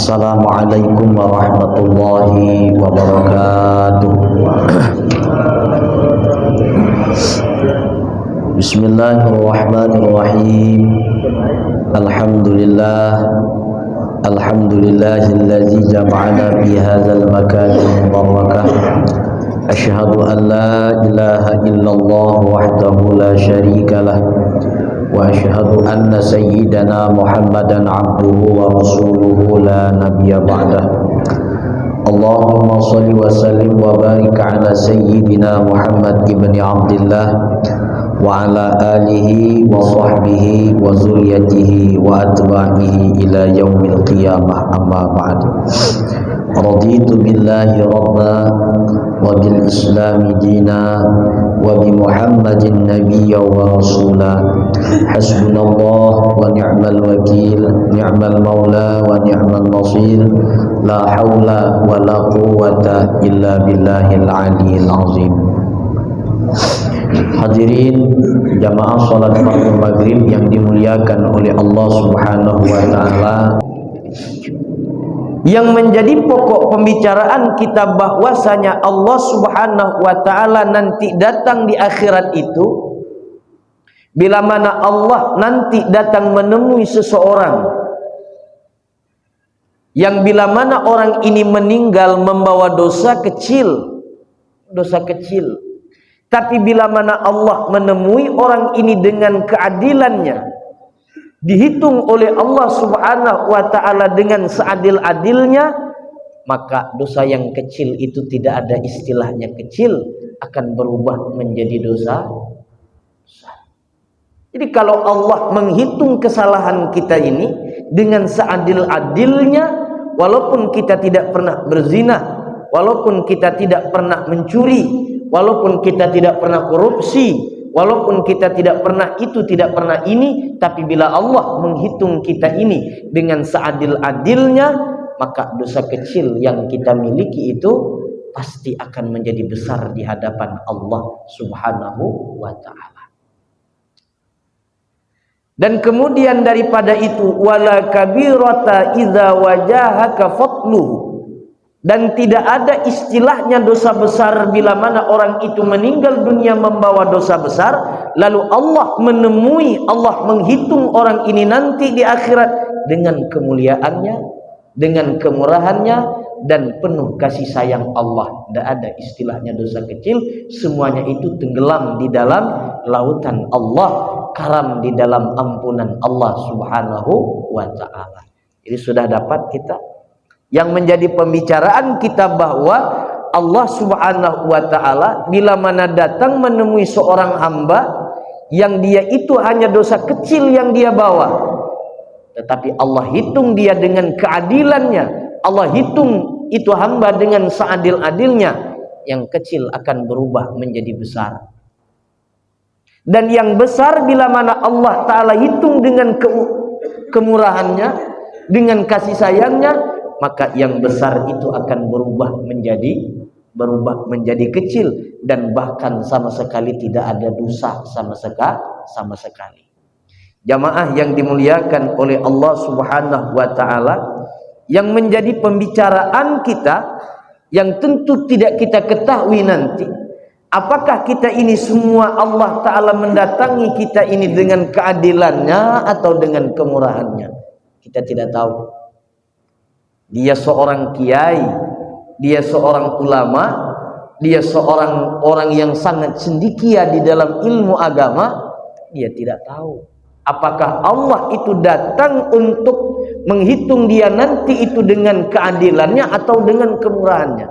Assalamualaikum warahmatullahi wabarakatuh. Bismillahirrahmanirrahim. Alhamdulillahillazi jama'ana fi hadzal makanil mubarakah. Asyhadu an la ilaha illallah wahdahu la syarika lah. Wa asyhadu anna sayyidana Muhammadan abduhu wa rasuluhu la nabiyya ba'dah. Allahumma shalli wa sallim wa barik ala sayyidina Muhammad ibni Abdillah wa ala alihi wa sahbihi wa zuriyatihi wa atba'ihi ila yaumil qiyamah, amma ba'd. Raditu billahi rabba wa bil islami dina wa bi Muhammadin nabiyya wa rasula. Hasbunallah wa ni'mal wakil, ni'mal maula wa ni'mal nasir. La hawla wa la quwwata illa billahil aliyyil azim. Hadirin jamaah salat fardu maghrib yang dimuliakan oleh Allah Subhanahu wa taala, yang menjadi pokok pembicaraan kita bahwasanya Allah Subhanahu wa taala nanti datang di akhirat itu, bila mana Allah nanti datang menemui seseorang yang bila mana orang ini meninggal membawa dosa kecil, tapi bila mana Allah menemui orang ini dengan keadilannya, dihitung oleh Allah Subhanahu wa ta'ala dengan seadil-adilnya, maka dosa yang kecil itu tidak ada istilahnya kecil, akan berubah menjadi dosa besar. Jadi kalau Allah menghitung kesalahan kita ini dengan seadil-adilnya, walaupun kita tidak pernah berzina, walaupun kita tidak pernah mencuri, walaupun kita tidak pernah korupsi, walaupun kita tidak pernah itu, tidak pernah ini, tapi bila Allah menghitung kita ini dengan seadil-adilnya, maka dosa kecil yang kita miliki itu pasti akan menjadi besar di hadapan Allah Subhanahu wa ta'ala. Dan kemudian daripada itu, wala kabirata idza wajahaka fatluhu, dan tidak ada istilahnya dosa besar bila mana orang itu meninggal dunia membawa dosa besar, lalu Allah menemui, Allah menghitung orang ini nanti di akhirat dengan kemuliaannya, dengan kemurahannya, dan penuh kasih sayang Allah. Tidak ada istilahnya dosa kecil, semuanya itu tenggelam di dalam lautan Allah, karam di dalam ampunan Allah Subhanahu wa ta'ala. Jadi sudah dapat kita yang menjadi pembicaraan kita bahwa Allah Subhanahu wa ta'ala bila mana datang menemui seorang hamba yang dia itu hanya dosa kecil yang dia bawa, tetapi Allah hitung dia dengan keadilannya, Allah hitung itu hamba dengan seadil-adilnya, yang kecil akan berubah menjadi besar. Dan yang besar bila mana Allah ta'ala hitung dengan kemurahannya, dengan kasih sayangnya, maka yang besar itu akan berubah menjadi kecil, dan bahkan sama sekali tidak ada dosa sama sekali. Jamaah yang dimuliakan oleh Allah Subhanahu wa ta'ala, yang menjadi pembicaraan kita, yang tentu tidak kita ketahui nanti, apakah kita ini semua Allah ta'ala mendatangi kita ini dengan keadilannya atau dengan kemurahannya, kita tidak tahu. Dia seorang kiai, dia seorang ulama, dia seorang orang yang sangat cendekia di dalam ilmu agama, dia tidak tahu apakah Allah itu datang untuk menghitung dia nanti itu dengan keadilannya atau dengan kemurahannya.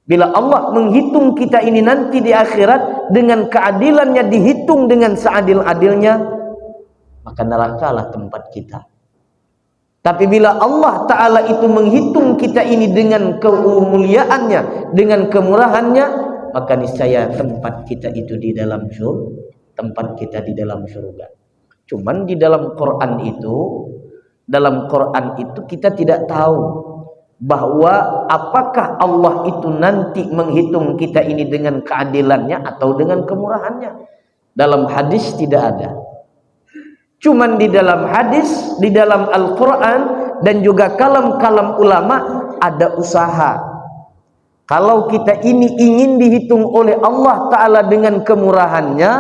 Bila Allah menghitung kita ini nanti di akhirat dengan keadilannya, dihitung dengan seadil-adilnya, maka nerakalah tempat kita. Tapi bila Allah ta'ala itu menghitung kita ini dengan kemuliaannya, dengan kemurahannya, maka niscaya tempat kita itu di dalam surga, tempat kita di dalam surga. Cuman di dalam Quran itu kita tidak tahu bahwa apakah Allah itu nanti menghitung kita ini dengan keadilannya atau dengan kemurahannya. Dalam hadis tidak ada. Cuman di dalam hadis, di dalam Al-Quran dan juga kalam-kalam ulama ada usaha. Kalau kita ini ingin dihitung oleh Allah Ta'ala dengan kemurahannya,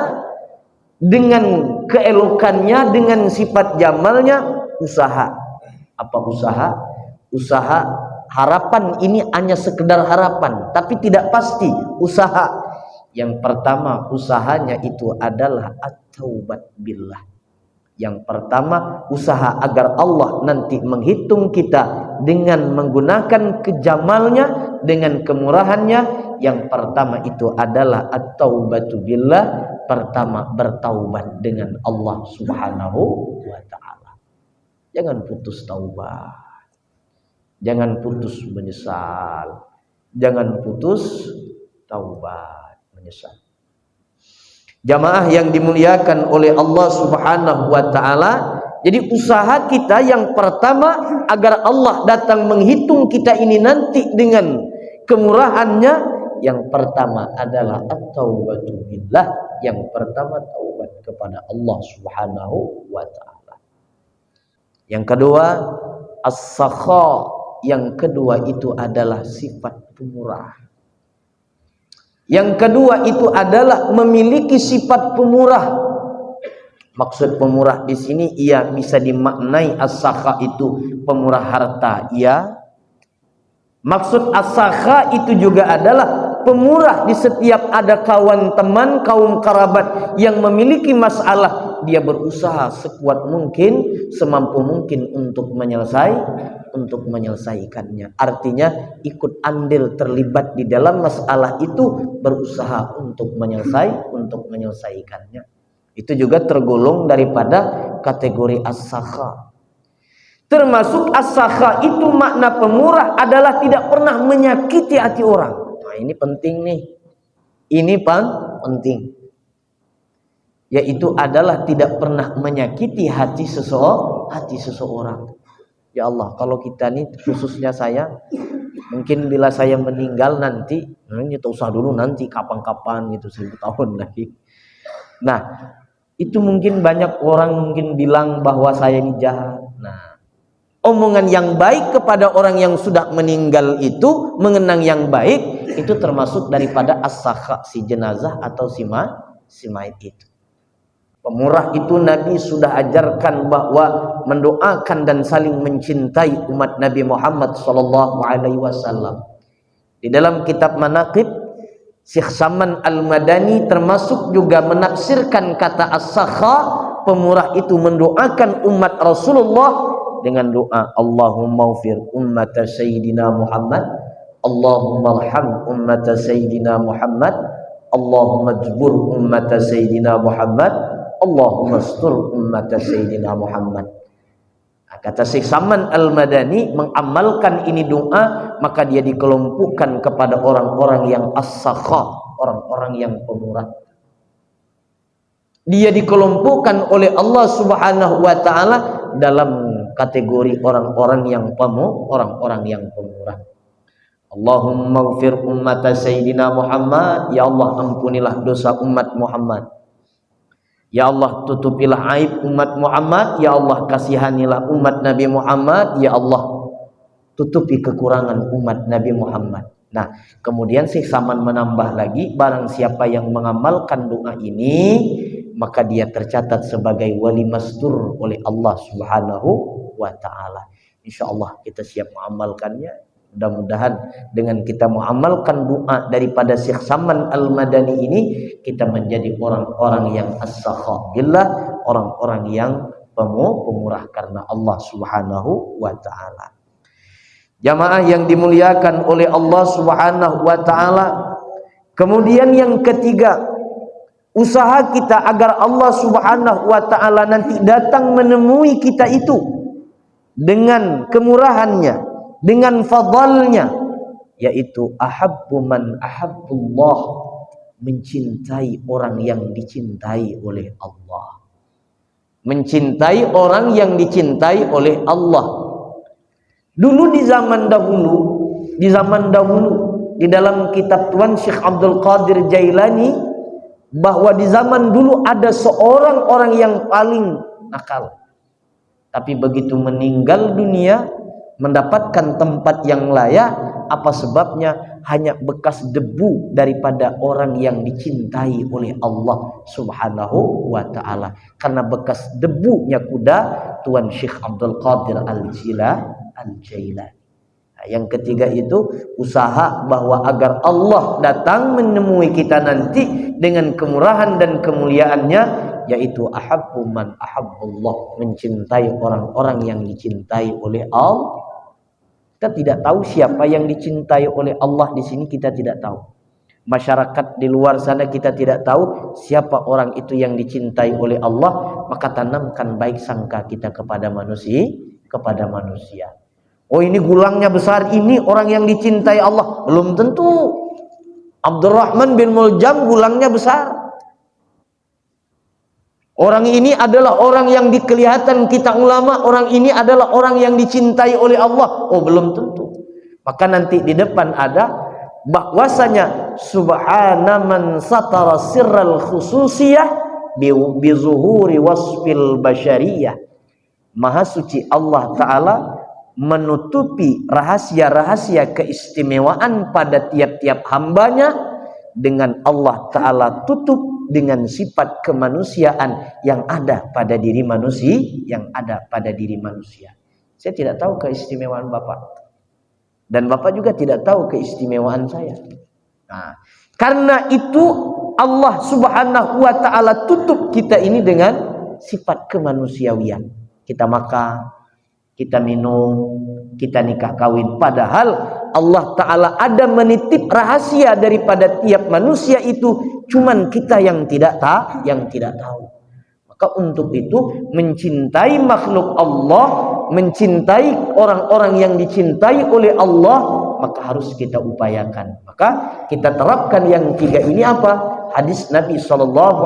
dengan keelokannya, dengan sifat jamalnya, usaha. Apa usaha? Usaha harapan ini hanya sekedar harapan, tapi tidak pasti usaha. Yang pertama usahanya itu adalah at-taubat billah. Yang pertama usaha agar Allah nanti menghitung kita dengan menggunakan kejamalnya, dengan kemurahannya. Yang pertama itu adalah at-taubatu billah. Pertama bertaubat dengan Allah Subhanahu wa ta'ala. Jangan putus taubat, jangan putus menyesal, jangan putus taubat menyesal. Jamaah yang dimuliakan oleh Allah Subhanahu wa ta'ala, jadi usaha kita yang pertama agar Allah datang menghitung kita ini nanti dengan kemurahannya, yang pertama adalah at-taubatu billah. Yang pertama taubat kepada Allah Subhanahu wa ta'ala. Yang kedua as-sakha. Yang kedua itu adalah sifat pemurah. Yang kedua itu adalah memiliki sifat pemurah. Maksud pemurah di sini ia bisa dimaknai as-sakha itu pemurah harta, ya. Maksud as-sakha itu juga adalah pemurah di setiap ada kawan teman, kaum kerabat yang memiliki masalah, dia berusaha sekuat mungkin, semampu mungkin untuk menyelesaikannya. Artinya ikut andil terlibat di dalam masalah itu, berusaha untuk menyelesaikannya. Itu juga tergolong daripada kategori as-sakha. Termasuk as-sakha itu makna pemurah adalah tidak pernah menyakiti hati orang. Nah, ini penting nih. Ini penting. Yaitu adalah tidak pernah menyakiti hati seseorang. Ya Allah, kalau kita nih, khususnya saya, mungkin bila saya meninggal nanti, ini tak usah dulu, nanti kapan-kapan gitu, 1000 tahun lagi. Nah, itu mungkin banyak orang mungkin bilang bahwa saya ini jahat. Nah, omongan yang baik kepada orang yang sudah meninggal itu, mengenang yang baik, itu termasuk daripada as-sakha, si jenazah atau si mayit itu. Pemurah itu Nabi sudah ajarkan bahwa mendoakan dan saling mencintai umat Nabi Muhammad SAW. Di dalam kitab Manaqib, Syekh Saman Al-Madani termasuk juga menafsirkan kata as-sakha, pemurah itu mendoakan umat Rasulullah dengan doa Allahumma ufir ummata Sayyidina Muhammad, Allahumma arham ummata Sayyidina Muhammad, Allahumma jbur ummata Sayyidina Muhammad, Allahumma astur ummata Sayyidina Muhammad. Nah, kata Syekh Saman Al-Madani, mengamalkan ini doa, maka dia dikelompokkan kepada orang-orang yang as-sakha, orang-orang yang pemurah. Dia dikelompokkan oleh Allah Subhanahu wa ta'ala dalam kategori orang-orang yang pemurah. Allahumma ighfir ummata Sayyidina Muhammad, ya Allah ampunilah dosa umat Muhammad. Ya Allah tutupilah aib umat Muhammad, ya Allah kasihanilah umat Nabi Muhammad, ya Allah tutupi kekurangan umat Nabi Muhammad. Nah, kemudian Syekh Saman menambah lagi, barang siapa yang mengamalkan doa ini, maka dia tercatat sebagai wali mastur oleh Allah Subhanahu wa ta'ala. Insyaallah kita siap mengamalkannya. Mudah-mudahan dengan kita mengamalkan doa daripada Syekh Saman Al-Madani ini, kita menjadi orang-orang yang as-sakha billah, orang-orang yang pemurah karena Allah Subhanahu wa ta'ala. Jamaah yang dimuliakan oleh Allah Subhanahu wa ta'ala. Kemudian yang ketiga, usaha kita agar Allah Subhanahu wa ta'ala nanti datang menemui kita itu dengan kemurahannya, dengan fadalnya, yaitu ahabbu man ahabbullah, mencintai orang yang dicintai oleh Allah. Mencintai orang yang dicintai oleh Allah. Dulu di zaman dahulu, di dalam kitab Tuan Syekh Abdul Qadir Jailani, bahwa di zaman dulu ada seorang orang yang paling nakal. Tapi begitu meninggal dunia, mendapatkan tempat yang layak. Apa sebabnya? Hanya bekas debu daripada orang yang dicintai oleh Allah Subhanahu wa ta'ala. Karena bekas debunya kuda Tuan Syekh Abdul Qadir Al-Jailani. Nah, yang ketiga itu usaha bahwa agar Allah datang menemui kita nanti dengan kemurahan dan kemuliaannya, yaitu ahabbu man ahabbullah, mencintai orang-orang yang dicintai oleh Allah. Kita tidak tahu siapa yang dicintai oleh Allah di sini, kita tidak tahu. Masyarakat di luar sana kita tidak tahu siapa orang itu yang dicintai oleh Allah, maka tanamkan baik sangka kita kepada manusia. Oh, ini gulangnya besar, ini orang yang dicintai Allah. Belum tentu. Abdurrahman bin Muljam gulangnya besar. Orang ini adalah orang yang dikelihatan kita ulama, orang ini adalah orang yang dicintai oleh Allah. Oh, belum tentu. Maka nanti di depan ada bahwasanya subhana man satara sirral khususiyah bi zuhuri wasfil basyariyah. Maha suci Allah Ta'ala menutupi rahasia-rahasia keistimewaan pada tiap-tiap hambanya dengan Allah Ta'ala tutup dengan sifat kemanusiaan yang ada pada diri manusia, Saya tidak tahu keistimewaan Bapak, dan Bapak juga tidak tahu keistimewaan saya. Nah, karena itu Allah Subhanahu wa ta'ala tutup kita ini dengan sifat kemanusiawian. Kita makan, kita minum, kita nikah kawin, padahal Allah Ta'ala ada menitip rahasia daripada tiap manusia itu, cuman kita yang tidak tahu. Maka untuk itu mencintai makhluk Allah, mencintai orang-orang yang dicintai oleh Allah, maka harus kita upayakan. Maka kita terapkan yang tiga ini apa? Hadis Nabi SAW,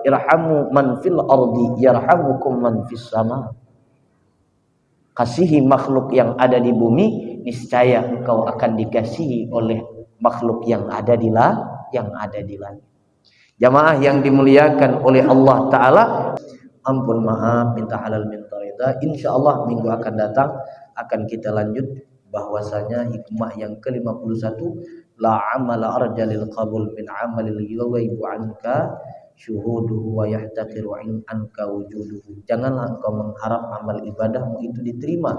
irhamu man fil ardi yarhamukum man fis sama. Kasihi makhluk yang ada di bumi, niscaya engkau akan dikasihi oleh makhluk yang ada di langit. Jamaah yang dimuliakan oleh Allah Ta'ala, ampun maaf, minta halal minta ridha. InsyaAllah minggu akan datang akan kita lanjut bahwasanya hikmah yang ke-51, la amala arjalil qabul min amalil yughaibu anka syuhuduhu wa yahtaqiru anka wujuduhu. Janganlah engkau mengharap amal ibadahmu itu diterima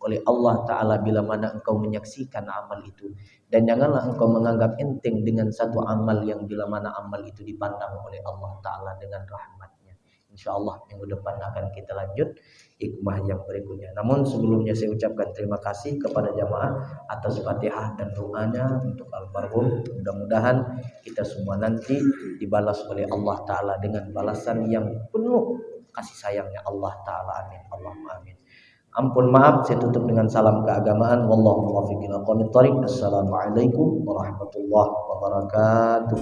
oleh Allah Ta'ala bila mana engkau menyaksikan amal itu, dan janganlah engkau menganggap enteng dengan satu amal yang bila mana amal itu dipandang oleh Allah Ta'ala dengan rahmatnya. InsyaAllah minggu depan akan kita lanjut hikmah yang berikutnya. Namun sebelumnya saya ucapkan terima kasih kepada jamaah atas Fatihah dan doanya untuk almarhum. Mudah-mudahan kita semua nanti dibalas oleh Allah Ta'ala dengan balasan yang penuh kasih sayangnya Allah Ta'ala. Amin. Allahumma amin. Ampun maaf, saya tutup dengan salam keagamaan. Wallahu muwaffiq ila aqwamit thoriq. Assalamualaikum warahmatullahi wabarakatuh.